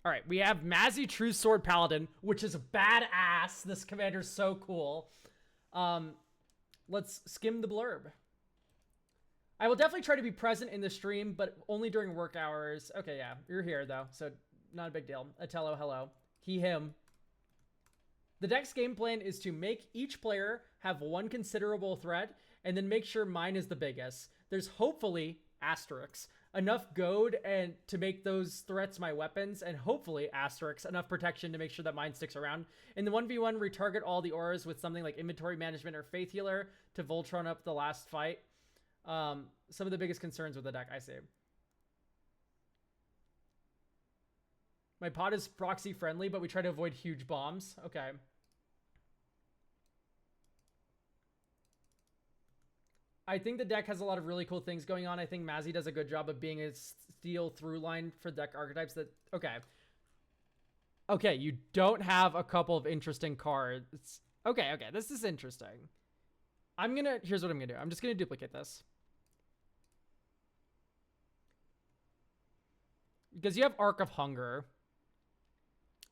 All right, we have Mazy True Sword Paladin, which is badass. This commander's so cool. Let's skim the blurb. I will definitely try to be present in the stream, but only during work hours. Okay, yeah, you're here though, so not a big deal. Atello, hello. He, him. The deck's game plan is to make each player have one considerable threat, and then make sure mine is the biggest. There's hopefully asterisks enough goad and to make those threats my weapons, and hopefully asterisks enough protection to make sure that mine sticks around. In the 1v1, retarget all the auras with something like inventory management or faith healer to Voltron up the last fight. Some of the biggest concerns with the deck, I see. My pod is proxy friendly, but we try to avoid huge bombs. Okay. I think the deck has a lot of really cool things going on. I think Mazy does a good job of being a steel through line for deck archetypes that... Okay. Okay, you don't have a couple of interesting cards. Okay, okay, this is interesting. Here's what I'm gonna do. I'm just gonna duplicate this. Because you have Arc of Hunger.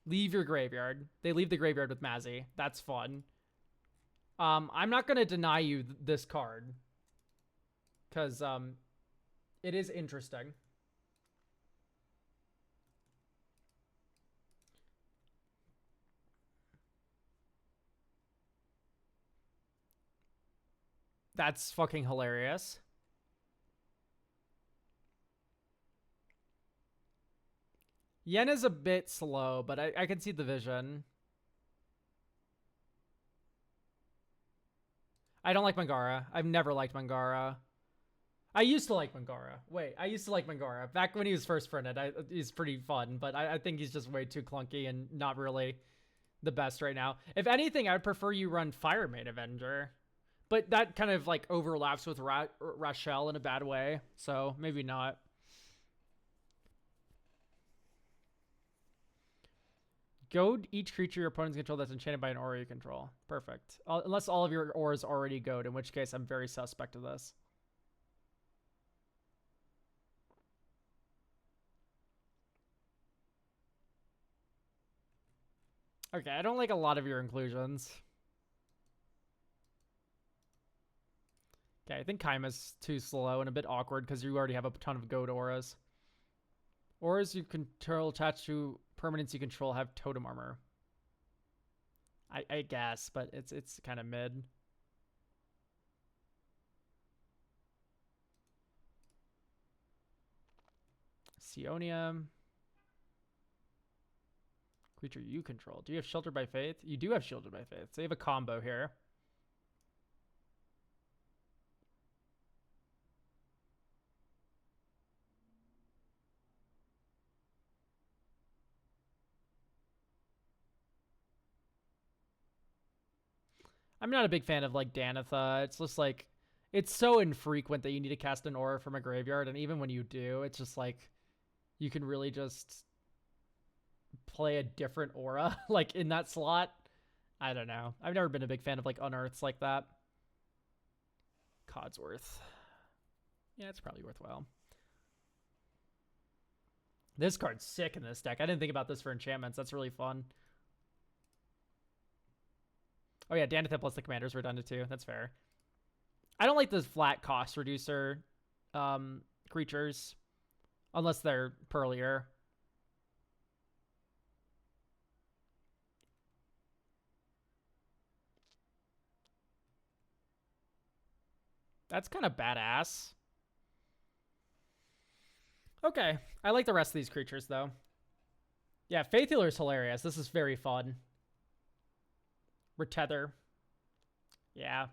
Leave your graveyard. They leave the graveyard with Mazy. That's fun. I'm not going to deny you this card. Because it is interesting. That's fucking hilarious. Yen is a bit slow, but I can see the vision. I don't like Mangara. I've never liked Mangara. I used to like Mangara. Wait, I used to like Mangara. Back when he was first printed, he's pretty fun, but I think he's just way too clunky and not really the best right now. If anything, I would prefer you run Firemate Avenger. But that kind of like overlaps with Rachel in a bad way, so maybe not. Goad each creature your opponents control that's enchanted by an aura you control. Perfect. Unless all of your auras already goad, in which case I'm very suspect of this. Okay, I don't like a lot of your inclusions. Okay, I think Kaima's too slow and a bit awkward because you already have a ton of goad auras. Auras you control attached to permanents you control have totem armor. I guess, but it's kind of mid. Sionium. Creature you control. Do you have Shelter by Faith? You do have Shelter by Faith. So you have a combo here. I'm not a big fan of like Danitha. It's just like it's so infrequent that you need to cast an aura from a graveyard, and even when you do, it's just like you can really just play a different aura like in that slot. I don't know. I've never been a big fan of like unearths like that. Codsworth. Yeah, it's probably worthwhile. This card's sick in this deck. I didn't think about this for enchantments. That's really fun. Oh yeah, Danitha plus the commander's redundant too. That's fair. I don't like those flat cost reducer creatures. Unless they're pearlier. That's kind of badass. Okay. I like the rest of these creatures, though. Yeah, Faith Healer is hilarious. This is very fun. Retether. Yeah.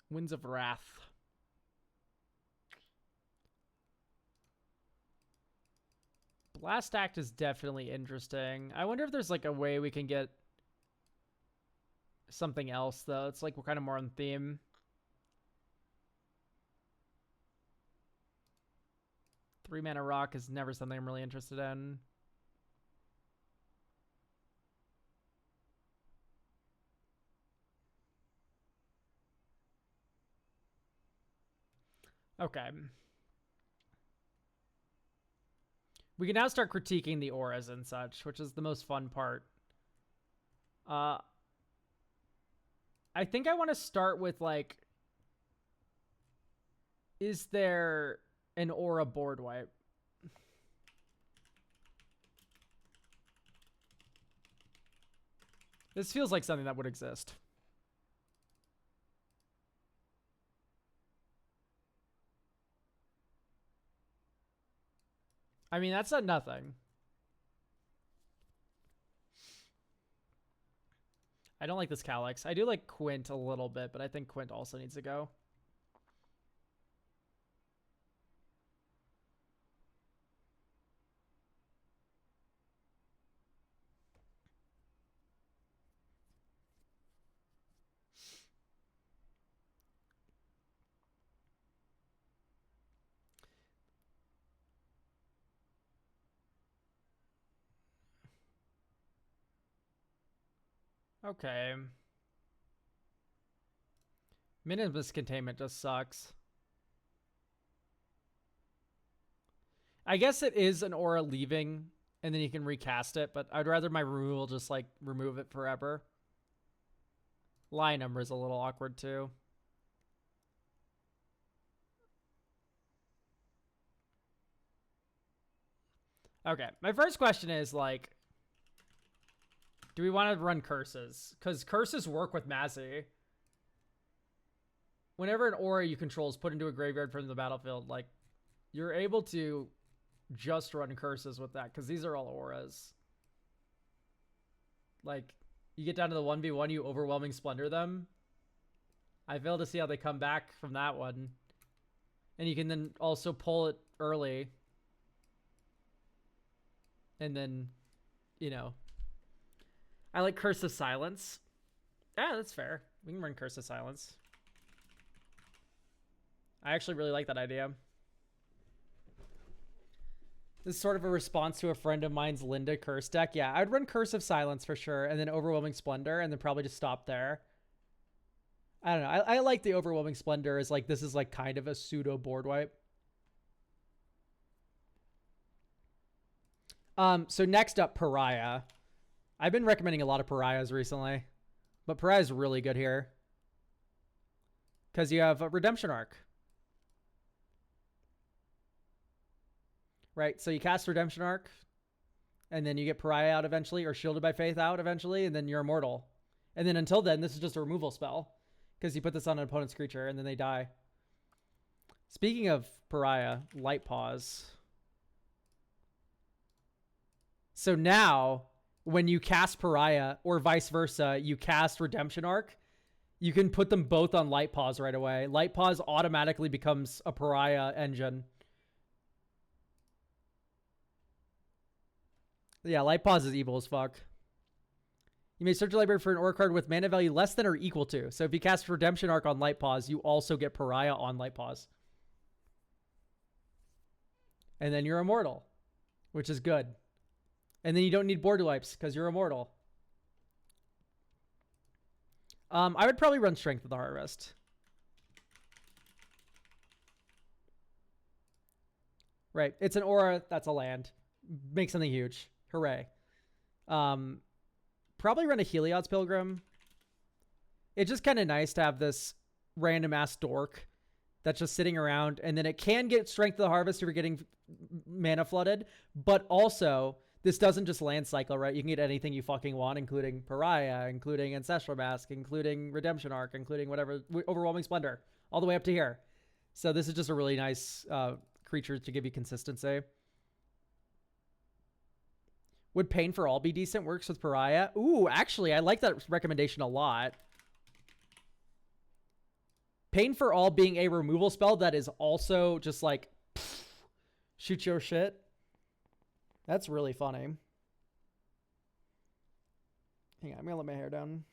Winds of Wrath. Blast Act is definitely interesting. I wonder if there's like a way we can get something else, though. It's like we're kind of more on theme. Three mana rock is never something I'm really interested in. Okay. We can now start critiquing the auras and such, which is the most fun part. I think I want to start with, like, is there an aura board wipe? This feels like something that would exist. I mean, that's not nothing. I don't like this Calyx. I do like Quint a little bit, but I think Quint also needs to go. Okay. Minimus containment just sucks. I guess it is an aura leaving, and then you can recast it, but I'd rather my removal just, like, remove it forever. Line number is a little awkward, too. Okay, my first question is, like, do we want to run curses? Because curses work with Mazy. Whenever an aura you control is put into a graveyard from the battlefield, like, you're able to just run curses with that, because these are all auras. Like, you get down to the 1v1, you overwhelming splendor them. I fail to see how they come back from that one. And you can then also pull it early. And then, you know. I like Curse of Silence. Yeah, that's fair. We can run Curse of Silence. I actually really like that idea. This is sort of a response to a friend of mine's Linda Curse deck. Yeah, I'd run Curse of Silence for sure, and then Overwhelming Splendor, and then probably just stop there. I don't know. I like the Overwhelming Splendor as, like, this is, like, kind of a pseudo board wipe. So next up, Pariah. I've been recommending a lot of Pariahs recently, but Pariah's really good here because you have a Redemption Arc. Right, so you cast Redemption Arc, and then you get Pariah out eventually, or Shielded by Faith out eventually, and then you're immortal. And then until then, this is just a removal spell, because you put this on an opponent's creature, and then they die. Speaking of Pariah, Light Pause. So now, when you cast Pariah, or vice versa, you cast Redemption Arc, you can put them both on Light Pause right away. Light Pause automatically becomes a Pariah engine. Yeah, Light Pause is evil as fuck. You may search your library for an aura card with mana value less than or equal to. So if you cast Redemption Arc on Light Pause, you also get Pariah on Light Pause. And then you're immortal, which is good. And then you don't need board wipes because you're immortal. I would probably run Strength of the Harvest. Right. It's an aura. That's a land. Make something huge. Hooray. Probably run a Heliod's Pilgrim. It's just kind of nice to have this random ass dork that's just sitting around, and then it can get Strength of the Harvest if you're getting mana flooded, but also this doesn't just land cycle, right? You can get anything you fucking want, including Pariah, including Ancestral Mask, including Redemption Arc, including whatever, Overwhelming Splendor, all the way up to here. So this is just a really nice creature to give you consistency. Would Pain for All be decent? Works with Pariah. Ooh, actually, I like that recommendation a lot. Pain for All being a removal spell that is also just like, pff, shoot your shit. That's really funny. Hang on, I'm gonna let my hair down.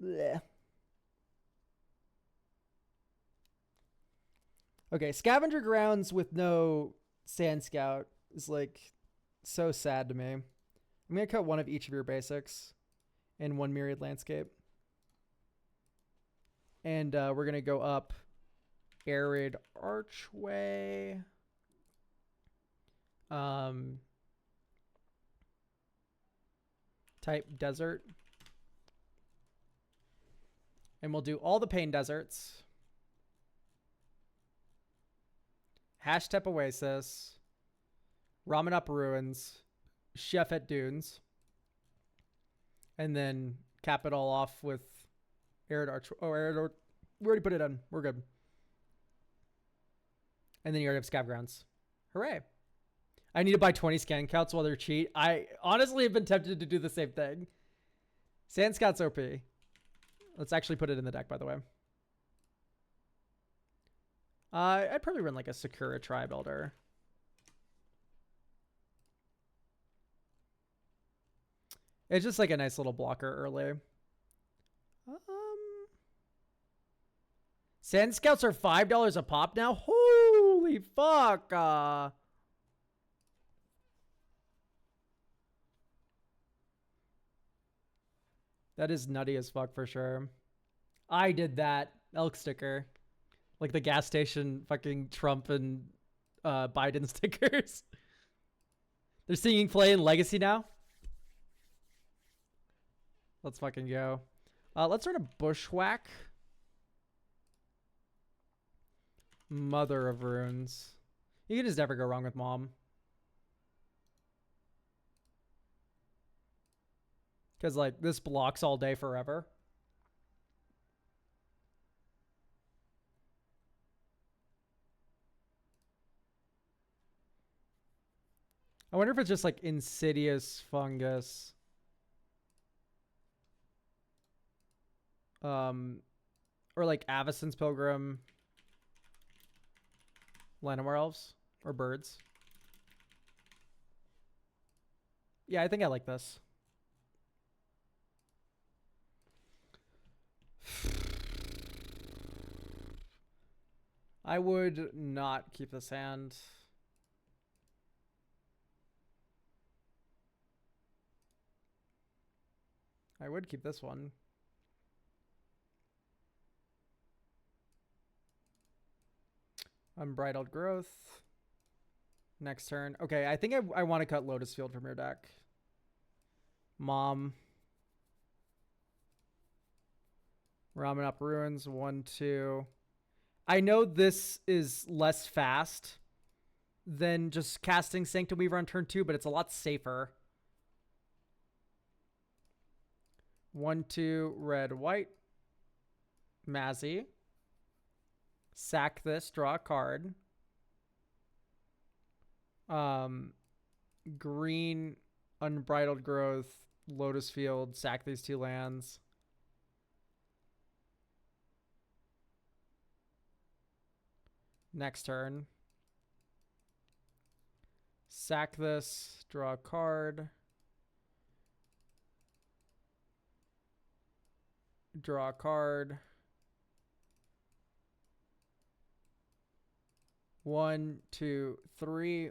Blech. Okay, Scavenger Grounds with no Sand Scout is like so sad to me. I'm gonna cut one of each of your basics and one Myriad Landscape. And we're gonna go up Arid Archway. type desert. And we'll do all the pain deserts. Hashtag Oasis. Ramen Up Ruins. Chef at Dunes. And then cap it all off with Arid Arch. Oh, Arid. We already put it on. We're good. And then you already have Scav Grounds. Hooray. I need to buy 20 scan counts while they're cheat. I honestly have been tempted to do the same thing. Sand Scout's OP. Let's actually put it in the deck, by the way. I'd probably run like a Sakura Tribe Elder. It's just like a nice little blocker early. Sand Scouts are $5 a pop now? Holy fuck! That is nutty as fuck for sure. I did that. Elk sticker. Like the gas station fucking Trump and Biden stickers. They're singing Play in Legacy now. Let's fucking go. Let's start a Bushwhack. Mother of Runes. You can just never go wrong with Mom. Because, like, this blocks all day forever. I wonder if it's just, like, Insidious Fungus. Or, like, Avacyn's Pilgrim. Llanowar Elves. Or Birds. Yeah, I think I like this. I would not keep this hand. I would keep this one. Unbridled Growth. Next turn. Okay, I think I want to cut Lotus Field from your deck. Mom. Ramen Up Ruins. 1, 2. I know this is less fast than just casting Sanctum Weaver on turn 2, but it's a lot safer. 1, 2, red, white. Mazy. Sack this, draw a card. Green, Unbridled Growth, Lotus Field, sack these 2 lands. Next turn. Sack this, draw a card. Draw a card. 1, 2, 3.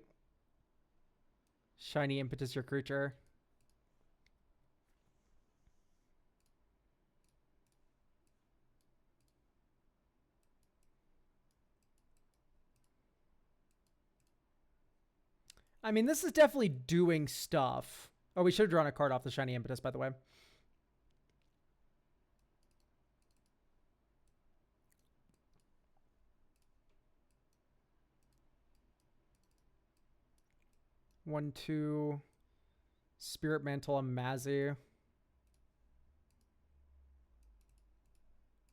Shiny Impetus your creature. I mean, this is definitely doing stuff. Oh, we should have drawn a card off the Shiny Impetus, by the way. One, 2. Spirit Mantle on Mazy.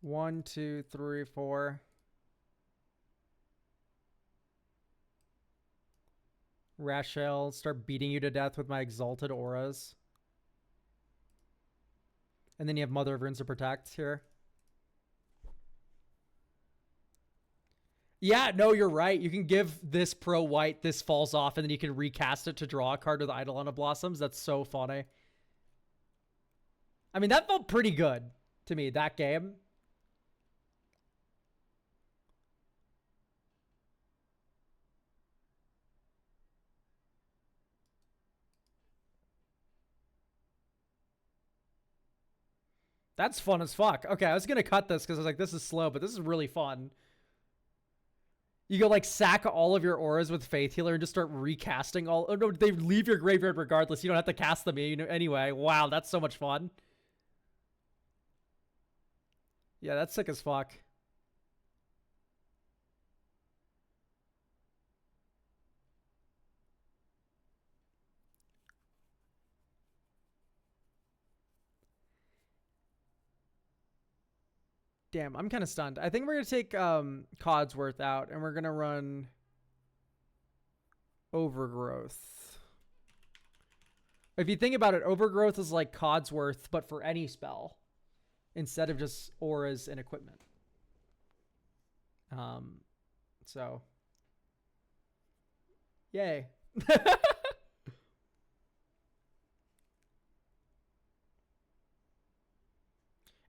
1, 2, 3, 4. Rachel, start beating you to death with my Exalted Auras. And then you have Mother of Runes to protect here. Yeah, no, you're right. You can give this pro white, this falls off, and then you can recast it to draw a card with Eidolon of Blossoms. That's so funny. I mean, that felt pretty good to me, that game. That's fun as fuck. Okay, I was going to cut this because I was like, this is slow, but this is really fun. You go like sack all of your auras with Faith Healer and just start recasting all. Oh no, they leave your graveyard regardless. You don't have to cast them anyway. Wow, that's so much fun. Yeah, that's sick as fuck. Damn, I'm kind of stunned. I think we're gonna take Codsworth out and we're gonna run Overgrowth. If you think about it, Overgrowth is like Codsworth, but for any spell, instead of just auras and equipment. So, yay.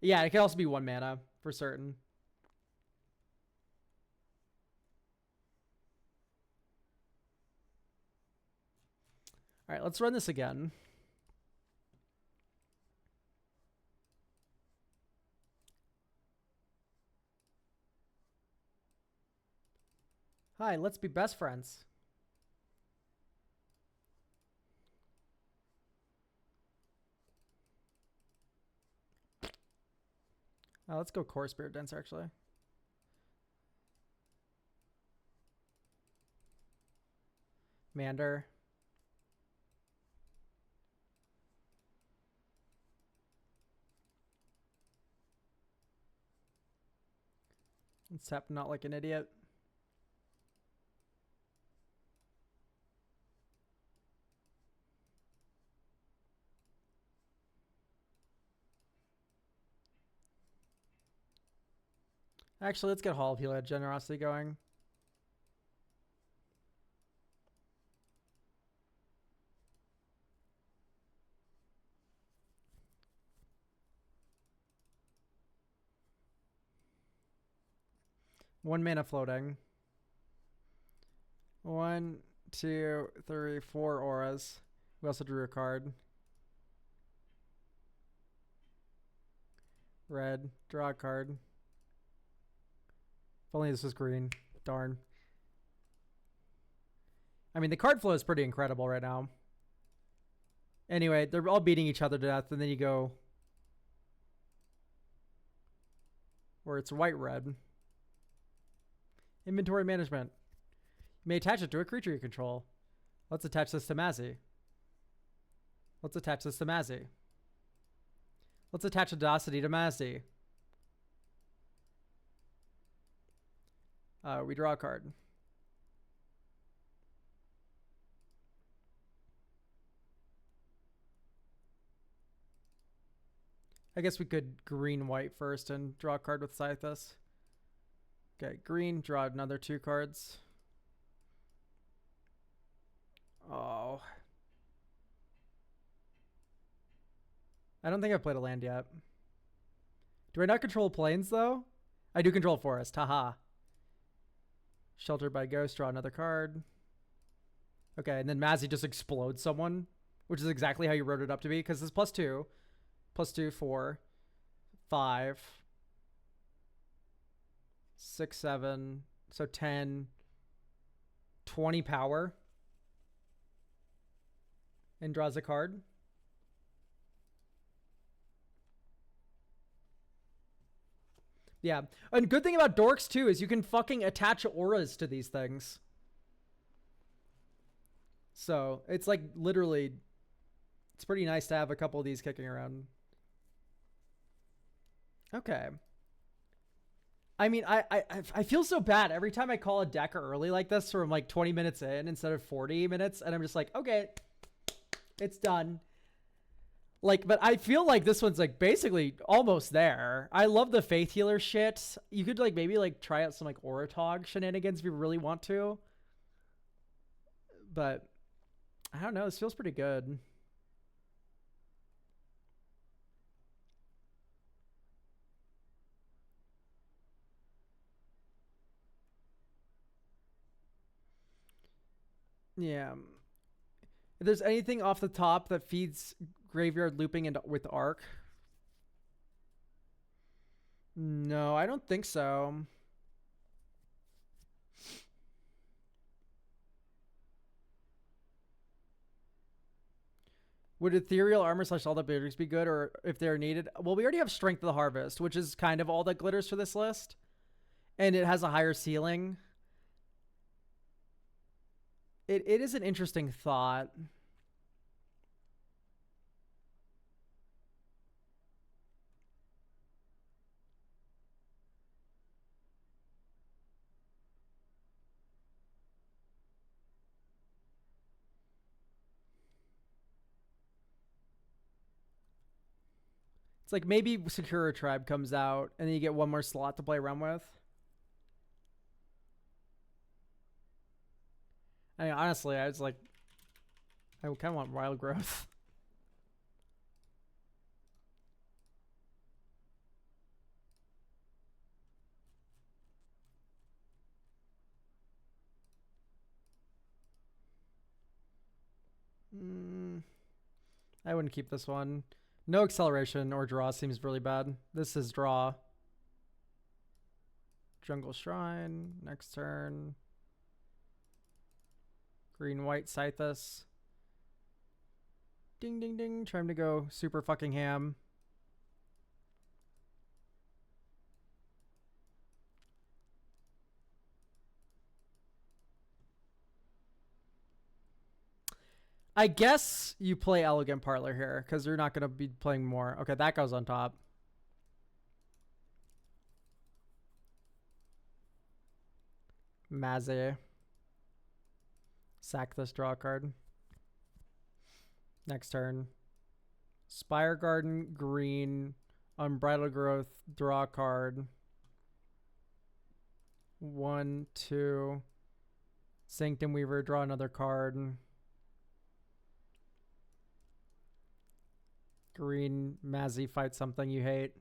Yeah, it can also be 1 mana for certain. All right, let's run this again. Hi, let's be best friends. Let's go Core Spirit Dancer, actually. Mander. Let's tap Not Like an Idiot. Actually, let's get Hall of Healer Generosity going. One mana floating. 1, 2, 3, 4 auras. We also drew a card. Red. Draw a card. If only this was green. Darn. I mean, the card flow is pretty incredible right now. Anyway, they're all beating each other to death, and then you go where it's white-red. Inventory management. You may attach it to a creature you control. Let's attach this to Mazy. Let's attach this to Mazy. Let's attach Audacity to Mazy. We draw a card. I guess we could green-white first and draw a card with Scythus. Okay, green, draw another 2 cards. Oh. I don't think I've played a land yet. Do I not control planes, though? I do control forest. Haha. Sheltered by Ghost, draw another card. Okay, and then Mazy just explodes someone, which is exactly how you wrote it up to be, because it's +2. +2, 4, 5, 6, 7, so 10, 20 power. And draws a card. Yeah. And good thing about dorks, too, is you can fucking attach auras to these things. So, it's like literally, it's pretty nice to have a couple of these kicking around. Okay. I mean, I feel so bad every time I call a deck early like this from like 20 minutes in instead of 40 minutes. And I'm just like, okay, it's done. Like, but I feel like this one's like basically almost there. I love the Faith Healer shit. You could like maybe like try out some like Oratog shenanigans if you really want to. But I don't know. This feels pretty good. Yeah. If there's anything off the top that feeds graveyard looping and with Arc. No, I don't think so. Would ethereal armor / all the abilities be good, or if they're needed? Well, we already have strength of the harvest, which is kind of all that glitters for this list, and it has a higher ceiling. It is an interesting thought. It's like maybe Sakura Tribe comes out and then you get one more slot to play around with. I mean, honestly, I was like, I kind of want Wild Growth. I wouldn't keep this one. No acceleration or draw seems really bad. This is draw. Jungle Shrine. Next turn. Green, white, Scythus. Ding, ding, ding. Trying to go super fucking ham. I guess you play Elegant Parlor here because you're not going to be playing more. Okay, that goes on top. Mazy. Sack this, draw a card. Next turn. Spire Garden, green, Unbridled Growth, draw a card. 1, 2. Sanctum Weaver, draw another card. Green, Mazy, fight something you hate.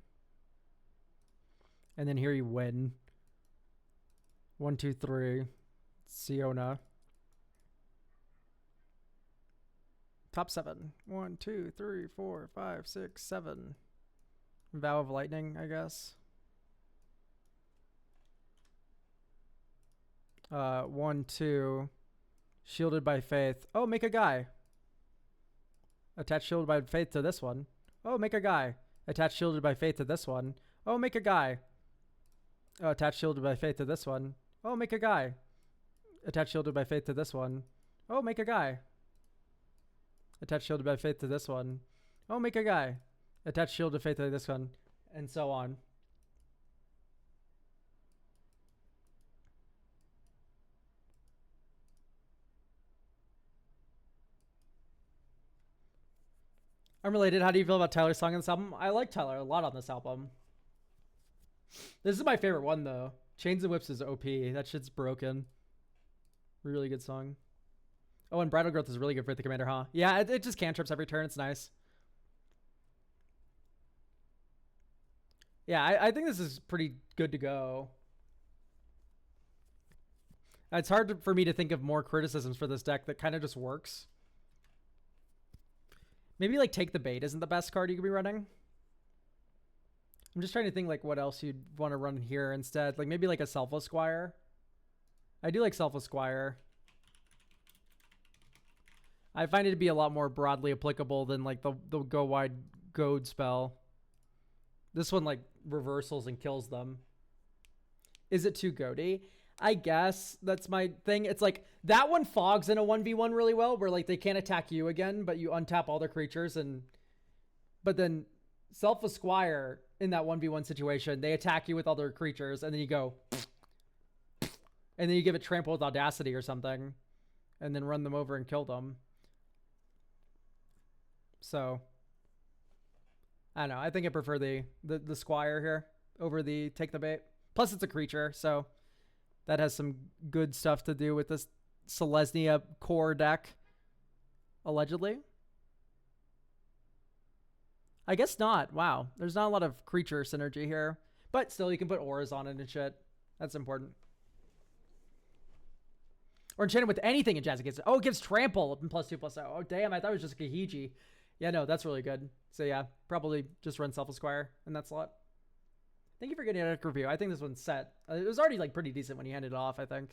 And then here you win. 1, 2, 3. Siona. Top 7. 1, 2, 3, 4, 5, 6, 7. Vow of Lightning, I guess. 1, 2. Shielded by Faith. Oh, make a guy. Attach Shielded by Faith to this one. Oh, make a guy. Attach Shielded by Faith to this one. Oh, make a guy. Oh, attach Shielded by Faith to this one. Oh, make a guy. Attach Shielded by Faith to this one. Oh, make a guy. Attach Shielded by Faith to this one. Oh, make a guy. Attach Shielded Faith to this one. And so on. Unrelated, how do you feel about Tyler's song on this album? I like Tyler a lot on this album. This is my favorite one, though. Chains and Whips is OP. That shit's broken. Really good song. Oh, and Bridal Growth is really good for the commander, huh? Yeah, it just cantrips every turn. It's nice. Yeah, I think this is pretty good to go. It's hard for me to think of more criticisms for this deck that kind of just works. Maybe like Take the Bait isn't the best card you could be running. I'm just trying to think like what else you'd want to run here instead. Like maybe like a Selfless Squire. I do like Selfless Squire. I find it to be a lot more broadly applicable than like the Go Wide Goad spell. This one like reversals and kills them. Is it too goaty? I guess that's my thing. It's like that one fogs in a 1v1 really well where like they can't attack you again, but you untap all their creatures but then Selfless Squire in that 1v1 situation, they attack you with all their creatures and then you go and then you give it Trample with Audacity or something and then run them over and kill them. So I don't know. I think I prefer the Squire here over the Take the Bait. Plus it's a creature, so that has some good stuff to do with this Selesnya core deck. Allegedly. I guess not. Wow. There's not a lot of creature synergy here. But still, you can put auras on it and shit. That's important. Or enchant it with anything in Jazz. Oh, it gives trample and +2/+0. Oh, damn. I thought it was just Kahiji. Yeah, no, that's really good. So yeah, probably just run Selfless Squire in that slot. Thank you for getting a deck review. I think this one's set. It was already like pretty decent when you handed it off, I think.